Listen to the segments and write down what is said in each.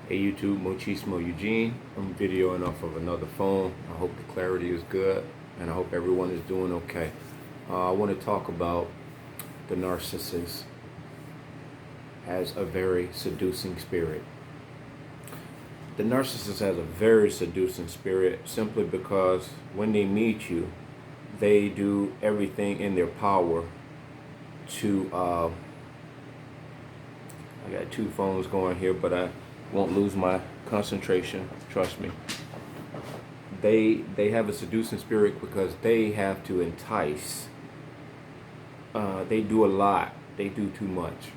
Hey YouTube, Mochismo Eugene. I'm videoing off of another phone. I hope the clarity is good and I hope everyone is doing okay. I want to talk about the narcissist has a very seducing spirit. The narcissist has a very seducing spirit simply because when they meet you, they do everything in their power to I got two phones going here, but I won't lose my concentration. Trust me. They have a seducing spirit because they have to entice. They do a lot. They do too much.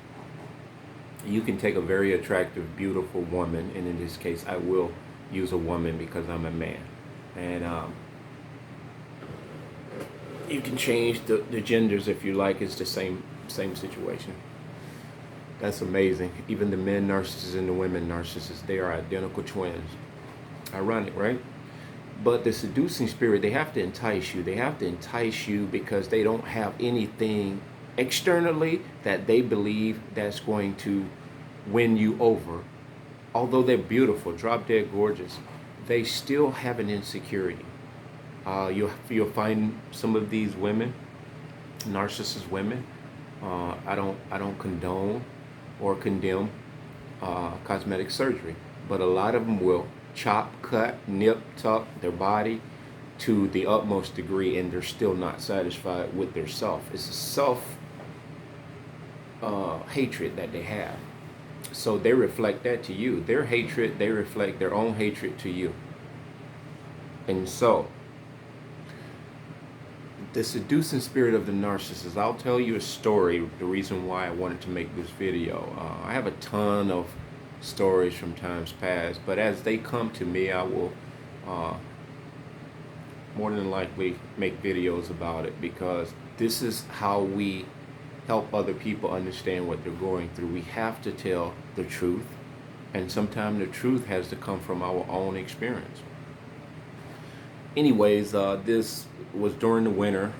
You can take a very attractive, beautiful woman, and in this case, I will use a woman because I'm a man, and you can change the genders if you like. It's the same situation. That's amazing. Even the men narcissists and the women narcissists, they are identical twins. Ironic, right? But the seducing spirit, they have to entice you. They have to entice you because they don't have anything externally that they believe that's going to win you over. Although they're beautiful, drop dead gorgeous, they still have an insecurity. You'll find some of these women, narcissist women. I don't condone or condemn cosmetic surgery, but a lot of them will chop, cut, nip, tuck their body to the utmost degree, and they're still not satisfied with their self. It's a self hatred that they have. So they reflect that to you. Their hatred, they reflect their own hatred to you. And so the seducing spirit of the narcissist, I'll tell you a story, the reason why I wanted to make this video. I have a ton of stories from times past, but as they come to me, I will more than likely make videos about it, because this is how we help other people understand what they're going through. We have to tell the truth, and sometimes the truth has to come from our own experience. Anyways, this was during the winter,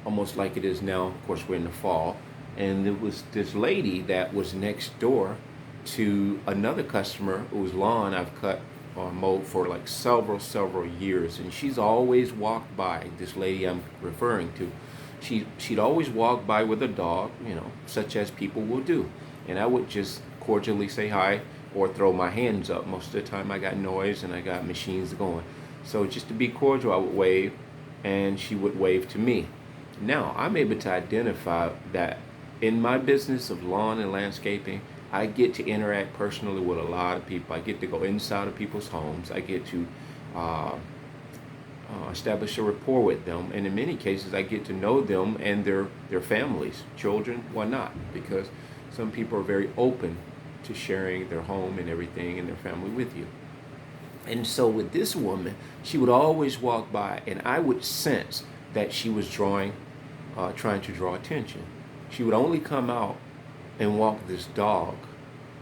almost like it is now. Of course, we're in the fall, and there was this lady that was next door to another customer whose lawn I've cut or mowed for like several years, and she's always walked by. This lady I'm referring to, she'd always walk by with a dog, such as people will do, and I would just cordially say hi or throw my hands up. Most of the time, I got noise and I got machines going. So just to be cordial, I would wave, and she would wave to me. Now, I'm able to identify that in my business of lawn and landscaping, I get to interact personally with a lot of people. I get to go inside of people's homes. I get to establish a rapport with them. And in many cases, I get to know them and their families, children, whatnot, because some people are very open to sharing their home and everything and their family with you. And so with this woman, she would always walk by, and I would sense that she was trying to draw attention. She would only come out and walk this dog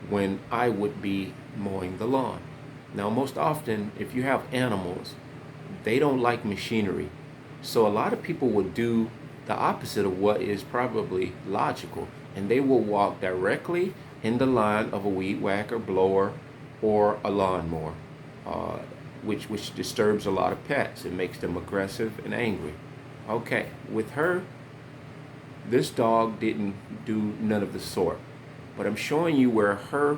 when I would be mowing the lawn. Now, most often, if you have animals, they don't like machinery. So a lot of people would do the opposite of what is probably logical, and they will walk directly in the line of a weed whacker, blower, or a lawnmower. Which disturbs a lot of pets. It makes them aggressive and angry. Okay, with her, this dog didn't do none of the sort. But I'm showing you where her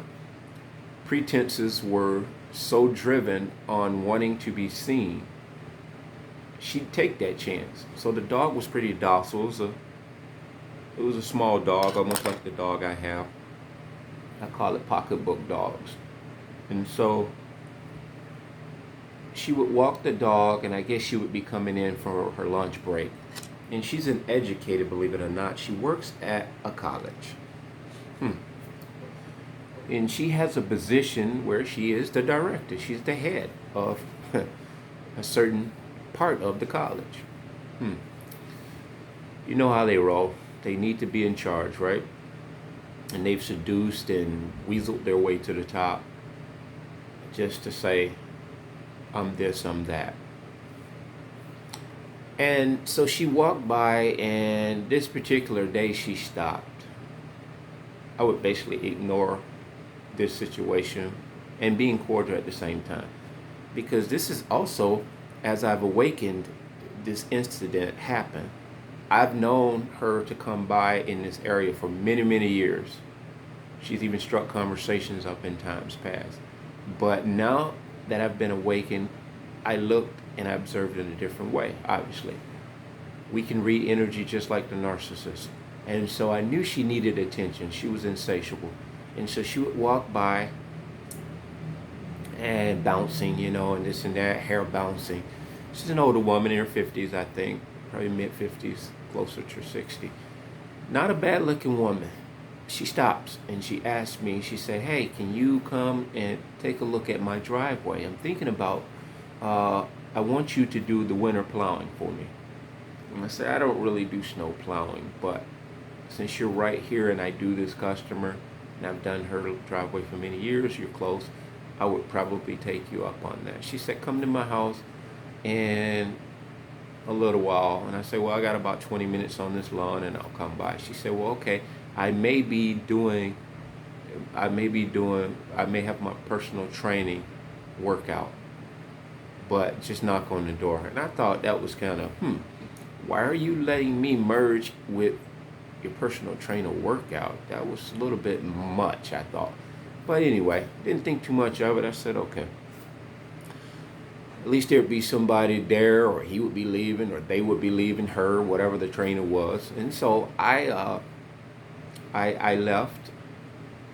pretenses were so driven on wanting to be seen, she'd take that chance. So the dog was pretty docile. It was a small dog, almost like the dog I have. I call it pocketbook dogs. And so she would walk the dog, and I guess she would be coming in for her lunch break. And she's an educator, believe it or not. She works at a college. And she has a position where she is the director. She's the head of a certain part of the college. You know how they roll. They need to be in charge, right? And they've seduced and weaseled their way to the top just to say, I'm this, I'm that. And so she walked by, and this particular day she stopped. I would basically ignore this situation and being cordial at the same time. Because this is also, as I've awakened, this incident happened. I've known her to come by in this area for many, many years. She's even struck conversations up in times past. But now that I've been awakened, I looked and I observed it in a different way, obviously. We can read energy just like the narcissist. And so I knew she needed attention. She was insatiable. And so she would walk by and bouncing, and this and that, hair bouncing. She's an older woman in her 50s, I think, probably mid-50s, closer to 60. Not a bad-looking woman. She stops and she asks me, she said, hey, can you come and take a look at my driveway? I'm thinking about, I want you to do the winter plowing for me. And I said, I don't really do snow plowing, but since you're right here and I do this customer, and I've done her driveway for many years, you're close, I would probably take you up on that. She said, come to my house in a little while. And I said, well, I got about 20 minutes on this lawn and I'll come by. She said, well, okay, I may have my personal training workout, but just knock on the door. And I thought that was kind of, why are you letting me merge with your personal trainer workout? That was a little bit much, I thought. But anyway, didn't think too much of it. I said, okay. At least there'd be somebody there, or he would be leaving, or they would be leaving her, whatever the trainer was. And so I left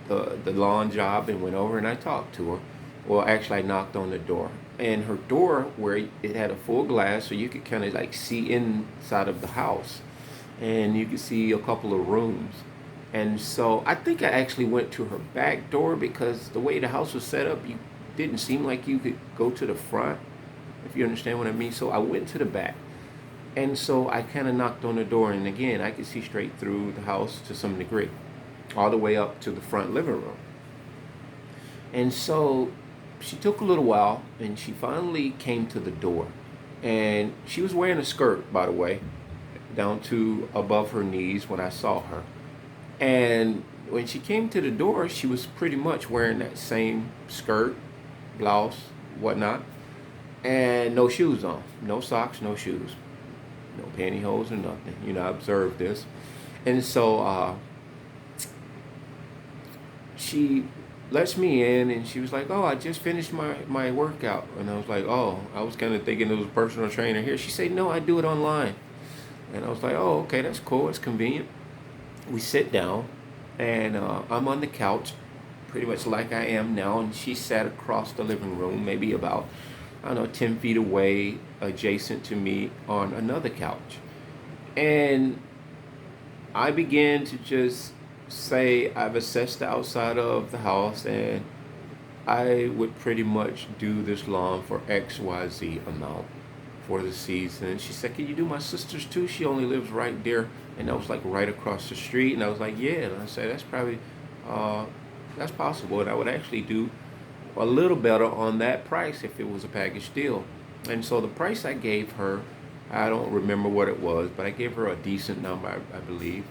the lawn job and went over and I talked to her. Well, actually, I knocked on the door. And her door, where it had a full glass, so you could kind of like see inside of the house. And you could see a couple of rooms. And so I think I actually went to her back door, because the way the house was set up, you didn't seem like you could go to the front, if you understand what I mean. So I went to the back. And so I kind of knocked on the door, and again, I could see straight through the house to some degree, all the way up to the front living room. And so she took a little while, and she finally came to the door. And she was wearing a skirt, by the way, down to above her knees when I saw her. And when she came to the door, she was pretty much wearing that same skirt, blouse, whatnot, and no shoes on. No socks, no shoes. No pantyhose or nothing. I observed this. And so she lets me in, and she was like, oh, I just finished my workout. And I was like, oh, I was kind of thinking there was a personal trainer here. She said, no, I do it online. And I was like, oh, okay, that's cool. It's convenient. We sit down, and I'm on the couch, pretty much like I am now, and she sat across the living room, maybe about, 10 feet away, adjacent to me on another couch. And I began to just say, I've assessed the outside of the house, and I would pretty much do this lawn for XYZ amount for the season. She said, can you do my sister's too? She only lives right there. And I was like right across the street. And I was like, yeah. And I said, that's probably, that's possible. And I would actually do a little better on that price if it was a package deal. And so the price I gave her, I don't remember what it was, but I gave her a decent number, I believe,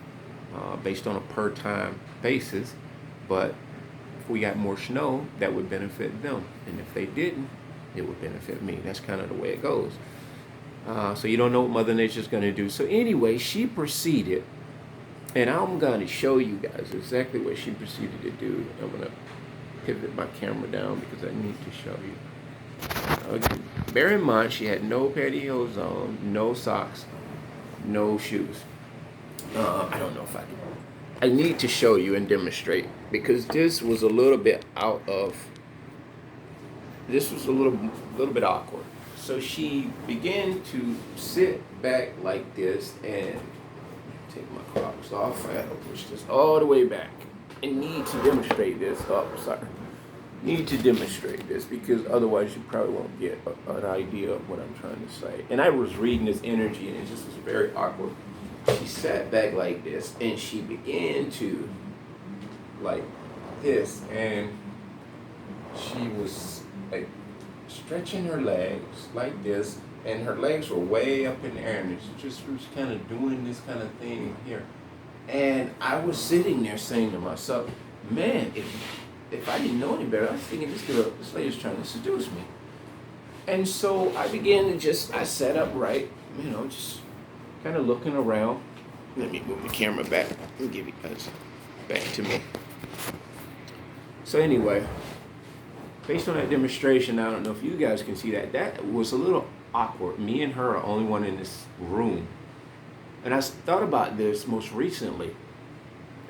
based on a per time basis. But if we got more snow, that would benefit them. And if they didn't, it would benefit me. That's kind of the way it goes. So you don't know what Mother Nature's going to do. So anyway, she proceeded, and I'm going to show you guys exactly what she proceeded to do. I'm going to pivot my camera down because I need to show you. Okay. Bear in mind, she had no pantyhose on, no socks, no shoes. I don't know if I can. I need to show you and demonstrate, because this was a little bit this was a little bit awkward. So she began to sit back like this, and take my Crocs off. I gotta push this all the way back. I need to demonstrate this. Need to demonstrate this, because otherwise you probably won't get an idea of what I'm trying to say. And I was reading this energy, and it just was very awkward. She sat back like this, and she began to like this, and she was like stretching her legs like this, and her legs were way up in the air, and she just was kind of doing this kind of thing here. And I was sitting there saying to myself, man, if I didn't know any better, I was thinking this lady's trying to seduce me. And so I began to I sat up right, just kind of looking around. Let me move the camera back and give you guys back to me. So anyway, based on that demonstration, I don't know if you guys can see that was a little awkward. Me and her are the only one in this room. And I thought about this most recently.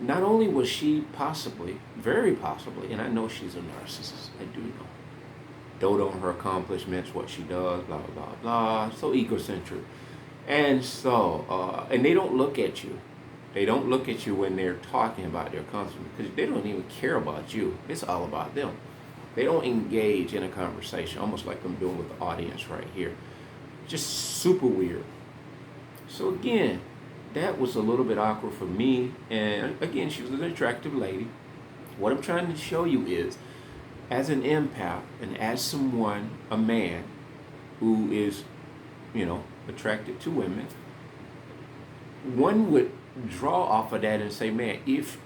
Not only was she possibly, very possibly, and I know she's a narcissist, I do know, dote on her accomplishments, what she does, blah, blah, blah, blah, so egocentric. And so, and they don't look at you. They don't look at you when they're talking about their accomplishments because they don't even care about you. It's all about them. They don't engage in a conversation, almost like I'm doing with the audience right here. Just super weird. So again, that was a little bit awkward for me. And again, she was an attractive lady. What I'm trying to show you is, as an empath and as someone, a man who is, attracted to women, one would draw off of that and say, man, if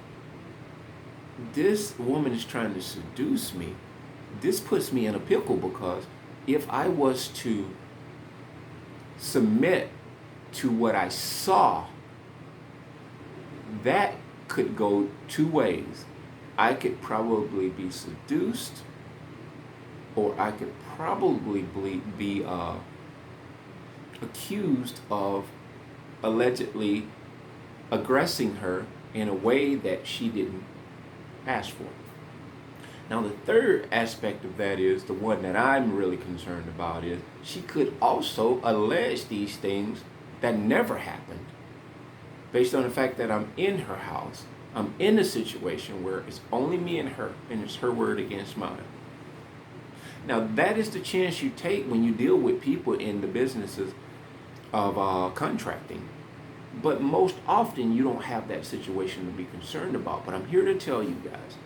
this woman is trying to seduce me, this puts me in a pickle, because if I was to submit to what I saw, that could go two ways. I could probably be seduced, or I could probably be accused of allegedly aggressing her in a way that she didn't ask for. Now, the third aspect of that is the one that I'm really concerned about is she could also allege these things that never happened based on the fact that I'm in her house. I'm in a situation where it's only me and her, and it's her word against mine. Now, that is the chance you take when you deal with people in the businesses of contracting. But most often, you don't have that situation to be concerned about. But I'm here to tell you guys,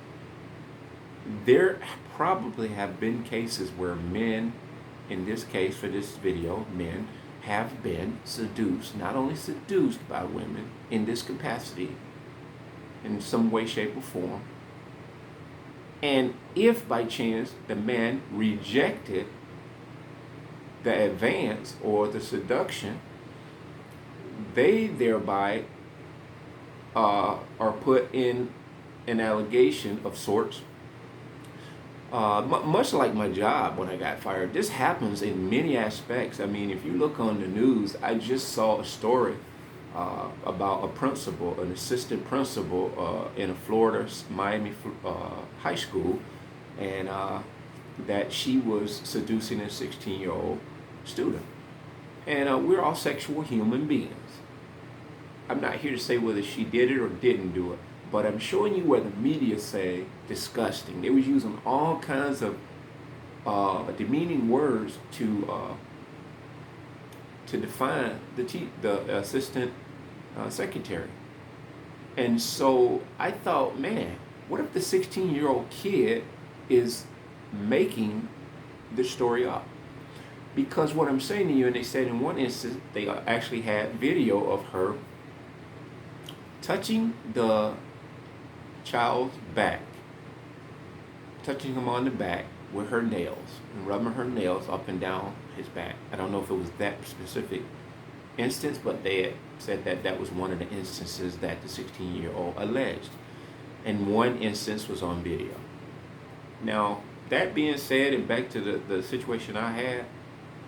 there probably have been cases where men, in this case for this video, men have been seduced, not only seduced by women in this capacity, in some way, shape, or form. And if by chance the man rejected the advance or the seduction, they thereby are put in an allegation of sorts. Much like my job when I got fired, this happens in many aspects. I mean, if you look on the news, I just saw a story about a principal, an assistant principal in a Florida, Miami high school, and that she was seducing a 16-year-old student. And we're all sexual human beings. I'm not here to say whether she did it or didn't do it, but I'm showing you where the media say disgusting. They was using all kinds of demeaning words to define the assistant secretary. And so I thought, man, what if the 16-year-old kid is making this story up? Because what I'm saying to you, and they said in one instance, they actually had video of her touching the child's back, touching him on the back with her nails, and rubbing her nails up and down his back. I don't know if it was that specific instance, but they had said that that was one of the instances that the 16-year-old alleged. And one instance was on video. Now, that being said, and back to the situation I had,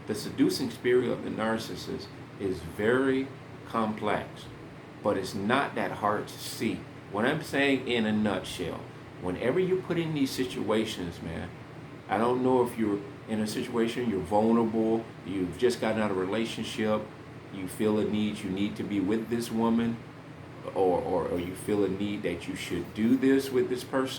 the seducing spirit of the narcissist is very complex, but it's not that hard to see. What I'm saying in a nutshell, whenever you're put in these situations, man, I don't know if you're in a situation, you're vulnerable, you've just gotten out of a relationship, you feel a need, you need to be with this woman, or you feel a need that you should do this with this person.